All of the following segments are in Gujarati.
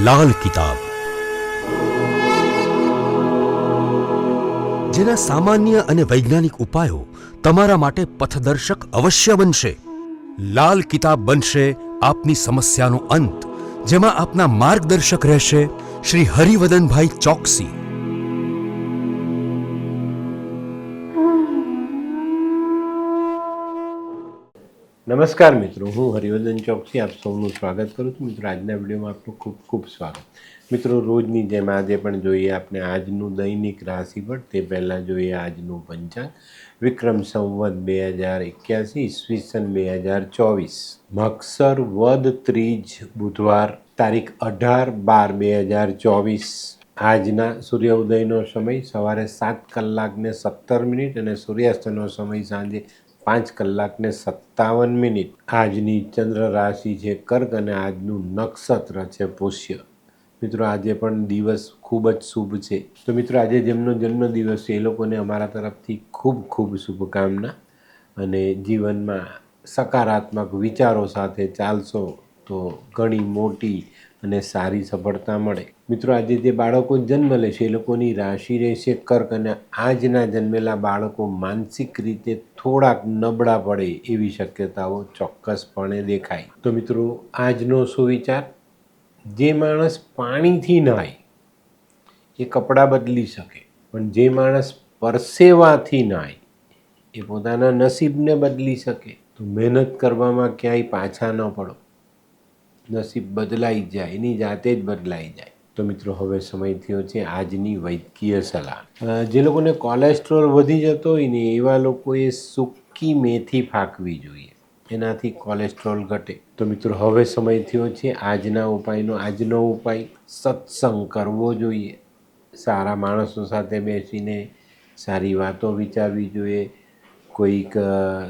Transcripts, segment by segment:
લાલ કિતાબ, જેના સામાન્ય અને વૈજ્ઞાનિક ઉપાયો તમારા માટે પથદર્શક અવશ્ય બનશે. લાલ કિતાબ બનશે આપની સમસ્યાનો અંત, જેમાં આપના માર્ગદર્શક રહેશે શ્રી હરિવદનભાઈ ચોકસી. નમસ્કાર મિત્રો, હું હરિવર્ધન ચોકસી આપ સૌનું સ્વાગત કરું છું. મિત્રો, આજના વિડીયોમાં આપનું ખૂબ ખૂબ સ્વાગત. મિત્રો, રોજની જેમ આજે પણ જોઈએ આપણે આજનું દૈનિક રાશિફળ. તે પહેલાં જોઈએ આજનું પંચાંગ. વિક્રમ સંવત 2081 ઈસવીસન 2024, મગસર વદ ત્રીજ બુધવાર, તારીખ 18/12/2024. આજના સૂર્યોદયનો સમય સવારે 7:17 અને સૂર્યાસ્તનો સમય સાંજે 5:57. આજની ચંદ્ર રાશિ છે કર્ક અને આજનું નક્ષત્ર છે પુષ્ય. મિત્રો, આજે પણ દિવસ ખૂબ જ શુભ છે. તો મિત્રો, આજે જેમનો જન્મદિવસ છે એ લોકોને અમારા તરફથી ખૂબ ખૂબ શુભકામના. અને જીવનમાં સકારાત્મક વિચારો સાથે ચાલશો તો ઘણી મોટી અને સારી સફળતા મળે. મિત્રો, આજે જે બાળકો જન્મ લે છે એ લોકોની રાશિ રહેશે કર્ક, અને આજના જન્મેલા બાળકો માનસિક રીતે થોડાક નબળા પડે એવી શક્યતાઓ ચોક્કસપણે દેખાય. તો મિત્રો, આજનો સુવિચાર: જે માણસ પાણીથી નહાય એ કપડાં બદલી શકે, પણ જે માણસ પરસેવાથી નહાય એ પોતાના નસીબને બદલી શકે. તો મહેનત કરવામાં ક્યાંય પાછા ન પડો, નસીબ બદલાઈ જાય, એની જાતે જ બદલાઈ જાય. તો મિત્રો, હવે સમય થયો છે આજની વૈદ્યકીય સલાહ. જે લોકોને કોલેસ્ટ્રોલ વધી જતો હોય ને એવા લોકોએ સૂકી મેથી ફાંકવી જોઈએ, એનાથી કોલેસ્ટ્રોલ ઘટે. તો મિત્રો, હવે સમય થયો છે આજના ઉપાયનો. આજનો ઉપાય: સત્સંગ કરવો જોઈએ, સારા માણસો સાથે બેસીને સારી વાતો વિચારવી જોઈએ. કોઈક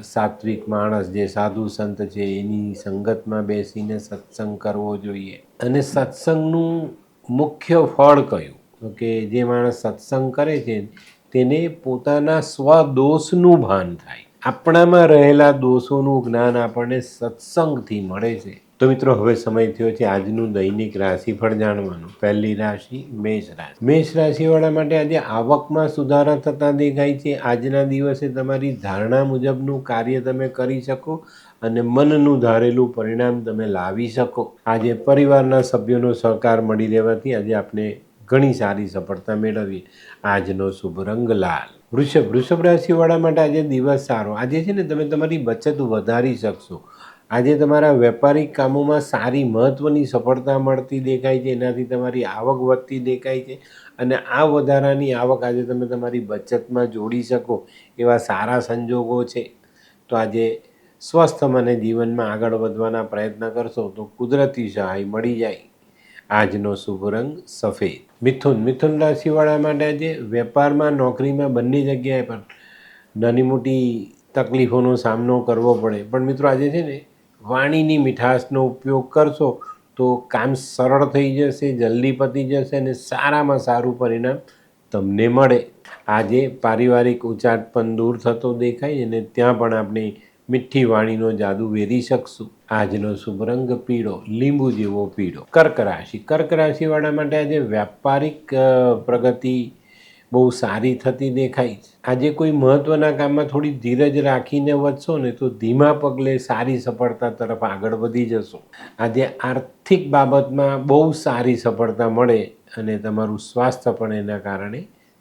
સાત્વિક માણસ જે સાધુ સંત છે એની સંગતમાં બેસીને સત્સંગ કરવો જોઈએ. અને સત્સંગનું મુખ્ય ફળ કયું? તો કે જે માણસ સત્સંગ કરે છે તેને પોતાના સ્વદોષનું ભાન થાય. આપણામાં રહેલા દોષોનું જ્ઞાન આપણને સત્સંગથી મળે છે. તો મિત્રો, હવે સમય થયો છે આજનું દૈનિક રાશિફળ જાણવાનું. પહેલી રાશિ મેષ રાશિ. મેષ રાશિવાળા માટે આજે આવકમાં સુધારા થતા દેખાય છે. આજના દિવસે તમારી ધારણા મુજબનું કાર્ય તમે કરી શકો અને મનનું ધારેલું પરિણામ તમે લાવી શકો. આજે પરિવારના સભ્યોનો સહકાર મળી રહેવાથી આજે આપણે ઘણી સારી સફળતા મેળવીએ. આજનો શુભ રંગ લાલ. વૃષભ રાશિવાળા માટે આજે દિવસ સારો. આજે છે ને તમે તમારી બચત વધારી શકશો. આજે તમારા વેપારિક કામોમાં સારી મહત્ત્વની સફળતા મળતી દેખાય છે. એનાથી તમારી આવક વધતી દેખાય છે અને આ વધારાની આવક આજે તમે તમારી બચતમાં જોડી શકો એવા સારા સંજોગો છે. તો આજે સ્વસ્થ મને જીવનમાં આગળ વધવાના પ્રયત્ન કરશો તો કુદરતી સહાય મળી જાય. આજનો શુભ રંગ સફેદ. મિથુન રાશિવાળા માટે આજે વેપારમાં, નોકરીમાં બંને જગ્યાએ પણ નાની મોટી તકલીફોનો સામનો કરવો પડે. પણ મિત્રો, આજે છે ને વાણીની મીઠાશનો ઉપયોગ કરશો તો કામ સરળ થઈ જશે, જલ્દી પતી જશે અને સારામાં સારું પરિણામ તમને મળે. આજે પારિવારિક ઉચાટ પણ દૂર થતો દેખાય અને ત્યાં પણ આપણે મીઠી વાણીનો જાદુ વેરી શકશું. આજનો શુભ રંગ પીળો, લીંબુ જેવો પીળો. કર્ક રાશિવાળા માટે આજે વ્યાપારિક પ્રગતિ બહુ સારી થતી દેખાય છે. આજે કોઈ મહત્ત્વના કામમાં થોડી ધીરજ રાખીને વધશો ને તો ધીમા પગલે સારી સફળતા તરફ આગળ વધી જશો. આજે આર્થિક બાબતમાં બહુ સારી સફળતા મળે અને તમારું સ્વાસ્થ્ય પણ એના કારણે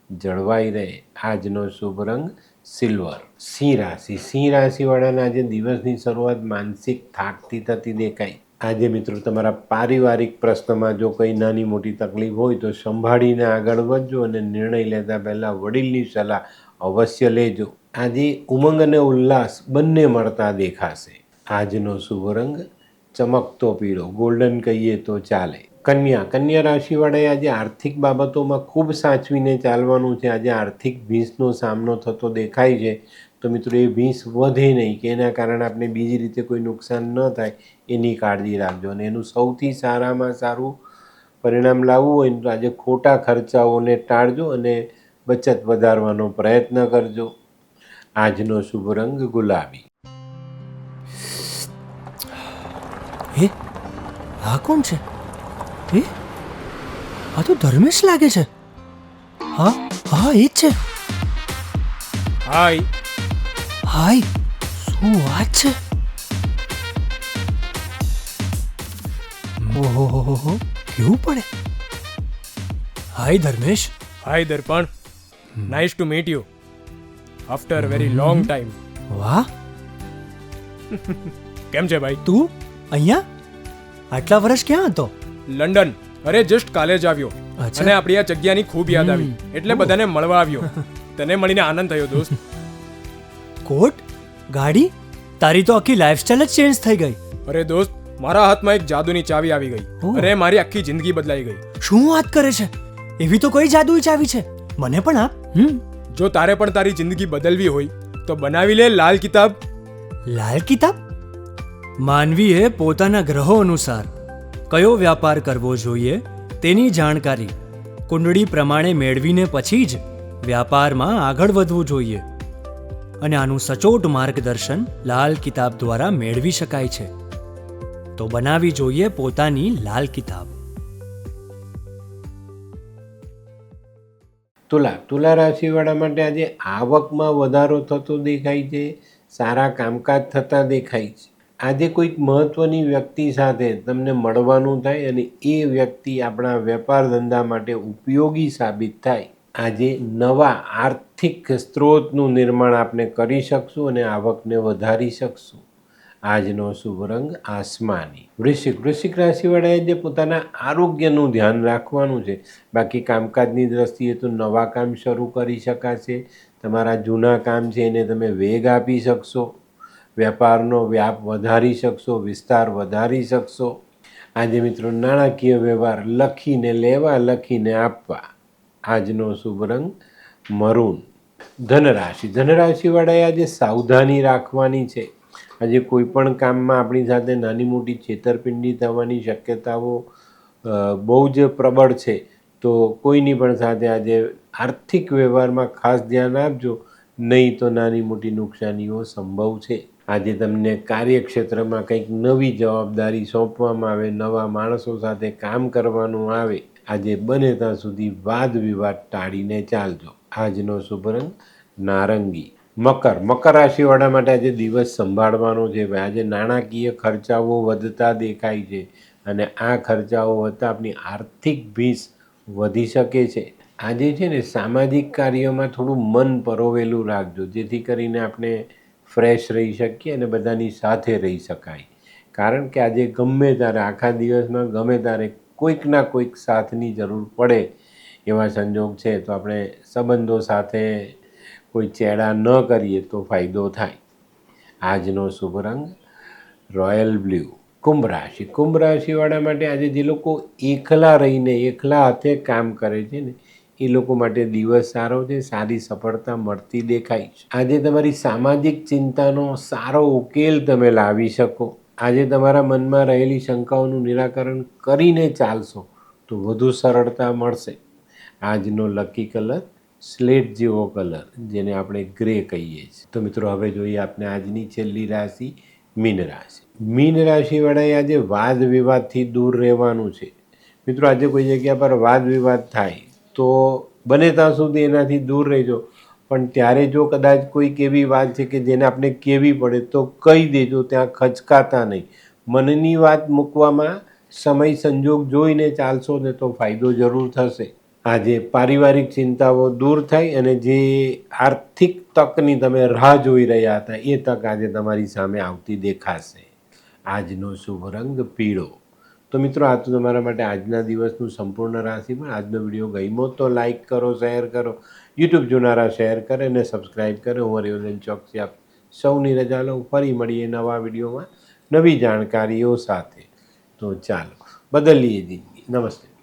જળવાઈ રહે. આજનો શુભ રંગ સિલ્વર. સિંહ રાશિવાળાના આજે દિવસની શરૂઆત માનસિક થાકથી થતી દેખાય. આજે મિત્રો, તમારા પારિવારિક પ્રશ્નમાં જો કંઈ નાની મોટી તકલીફ હોય તો સંભાળીને આગળ વધજો અને નિર્ણય લેતા પહેલાં વડીલની સલાહ અવશ્ય લેજો. આજે ઉમંગ અને ઉલ્લાસ બંને મળતા દેખાશે. આજનો શુભ રંગ ચમકતો પીળો, ગોલ્ડન કહીએ તો ચાલે. કન્યા રાશિવાળાએ આજે આર્થિક બાબતોમાં ખૂબ સાચવીને ચાલવાનું છે. આજે આર્થિક ભીંસનો સામનો થતો દેખાય છે. તો મિત્રો, એ ભીંસ વધે નહીં કે એના કારણે આપણે બીજી રીતે કોઈ નુકસાન ન થાય એની કાળજી રાખજો. અને એનું સૌથી સારામાં સારું પરિણામ લાવવું હોય ને તો આજે ખોટા ખર્ચાઓને ટાળજો અને બચત વધારવાનો પ્રયત્ન કરજો. આજનો શુભ રંગ ગુલાબી. હે, આ કોણ છે? હે, આ તો ધર્મેશ લાગે છે. હા હા એ જ છે. હાય. હાય, શું વાત છે? ઓહો, કેવું પડે? Hi Dharmesh. Hi Darpan. Nice to meet you after very long time. વાહ, કેમ છે ભાઈ? તું અહીંયા આટલા વર્ષ ક્યાં હતો? લંડન. અરે જસ્ટ કાલે જ આવ્યો અચ્છા. અને આપણી આ જગ્યાની ખૂબ યાદ આવી એટલે બધાને મળવા આવ્યો. તને મળીને આનંદ થયો દોસ્ત. કોટ, ગાડી, તારી તો આખી લાઈફસ્ટાઈલ જ ચેન્જ થઈ ગઈ. અરે દોસ્ત, મારા હાથમાં એક જાદુની ચાવી આવી ગઈ ઓહ. અને મારી આખી જિંદગી બદલાઈ ગઈ. શું વાત કરે છે? એવી તો કઈ જાદુઈ ચાવી છે? મને પણ આપ. જો તારે પણ તારી જિંદગી બદલવી હોય તો બનાવી લે લાલ કિતાબ. લાલ કિતાબ? માનવીએ પોતાના ગ્રહો અનુસાર કયો વ્યાપાર કરવો જોઈએ તેની જાણકારી કુંડળી પ્રમાણે મેળવીને પછી જ વ્યાપારમાં આગળ વધવું જોઈએ. અને આનું સચોટ માર્ગદર્શન લાલ કિતાબ દ્વારા મેળવી શકાય છે. તો બનાવી જોઈએ પોતાની લાલ કિતાબ. તુલા રાશિવાળા માટે આજે આવકમાં વધારો થતો દેખાય છે, સારા કામકાજ થતા દેખાય છે. આજે કોઈક મહત્વની વ્યક્તિ સાથે તમને મળવાનું થાય અને એ વ્યક્તિ આપણા વેપાર ધંધા માટે ઉપયોગી સાબિત થાય. આજે નવા આર્થિક સ્ત્રોતનું નિર્માણ આપણે કરી શકશું અને આવકને વધારી શકશું. આજનો શુભ રંગ આસમાની. વૃશ્ચિક રાશિવાળાએ જે પોતાના આરોગ્યનું ધ્યાન રાખવાનું છે. બાકી કામકાજની દ્રષ્ટિએ તો નવા કામ શરૂ કરી શકાશે. તમારા જૂના કામ છે એને તમે વેગ આપી શકશો. વેપારનો વ્યાપ વધારી શકશો, વિસ્તાર વધારી શકશો. આજે મિત્રો નાણાકીય વ્યવહાર લખીને લેવા, લખીને આપવા. આજનો શુભ રંગ મરૂન. ધનરાશિવાળાએ આજે સાવધાની રાખવાની છે. આજે કોઈ પણ કામમાં આપણી સાથે નાની મોટી છેતરપિંડી થવાની શક્યતાઓ બહુ જ પ્રબળ છે. તો કોઈની પણ સાથે આજે આર્થિક વ્યવહારમાં ખાસ ધ્યાન આપજો, નહીં તો નાની મોટી નુકસાનીઓ સંભવ છે. આજે તમને કાર્યક્ષેત્રમાં કંઈક નવી જવાબદારી સોંપવામાં આવે, નવા માણસો સાથે કામ કરવાનું આવે. આજે બને ત્યાં સુધી વાદ વિવાદ ટાળીને ચાલજો. આજનો શુભ રંગ નારંગી. મકર રાશિવાળા માટે આજે દિવસ સંભાળવાનો છે. આજે નાણાકીય ખર્ચાઓ વધતા દેખાય છે અને આ ખર્ચાઓ વધતા આપણી આર્થિક ભીસ વધી શકે છે. આજે છે ને સામાજિક કાર્યોમાં થોડું મન પરોવેલું રાખજો, જેથી કરીને આપણે ફ્રેશ રહી શકીએ અને બધાની સાથે રહી શકાય. કારણ કે આજે ગમે ત્યારે આખા દિવસમાં ગમે ત્યારે કોઈકના કોઈક સાથની જરૂર પડે એવા સંજોગ છે. તો આપણે સંબંધો સાથે કોઈ ચેડા ન કરીએ તો ફાયદો થાય. આજનો શુભ રંગ રોયલ બ્લુ. કુંભ રાશિવાળા માટે આજે જે લોકો એકલા રહીને એકલા હાથે કામ કરે છે ને એ લોકો માટે દિવસ સારો છે. સારી સફળતા મળતી દેખાય છે. આજે તમારી સામાજિક ચિંતાનો સારો ઉકેલ તમે લાવી શકો. આજે તમારા મનમાં રહેલી શંકાઓનું નિરાકરણ કરીને ચાલશો તો વધુ સરળતા મળશે. આજનો લકી કલર સ્લેટ જેવો કલર, જેને આપણે ગ્રે કહીએ છીએ. તો મિત્રો હવે જોઈએ આપણે આજની છેલ્લી રાશિ મીન રાશિ. મીન રાશિવાળાએ આજે વાદ વિવાદથી દૂર રહેવાનું છે. મિત્રો આજે કોઈ જગ્યા પર વાદ વિવાદ થાય તો બને ત્યાં સુધી એનાથી દૂર રહેજો. પણ ત્યારે જો કદાચ કોઈક એવી વાત છે કે જેને આપણે કહેવી પડે તો કહી દેજો, ત્યાં ખચકાતા નહીં. મનની વાત મૂકવામાં સમય સંજોગ જોઈને ચાલશો ને તો ફાયદો જરૂર થશે. આજે પારિવારિક ચિંતાઓ દૂર થાય અને જે આર્થિક તકની તમે રાહ જોઈ રહ્યા હતા એ તક આજે તમારી સામે આવતી દેખાશે. આજનો શુભ રંગ પીળો. તો મિત્રો આ તો તમારા માટે આજના દિવસનું સંપૂર્ણ રાશિફળ. આજનો વિડીયો ગમ્યો તો લાઈક કરો, શેર કરો. યુટ્યુબ જોનારા શેર કરે અને સબસ્ક્રાઈબ કરે. હું હરિવર્ધન ચોકસી આપ સૌની રજા લઉં. ફરી મળીએ નવા વિડીયોમાં નવી જાણકારીઓ સાથે. તો ચાલો બદલીએ જિંદગી. નમસ્તે.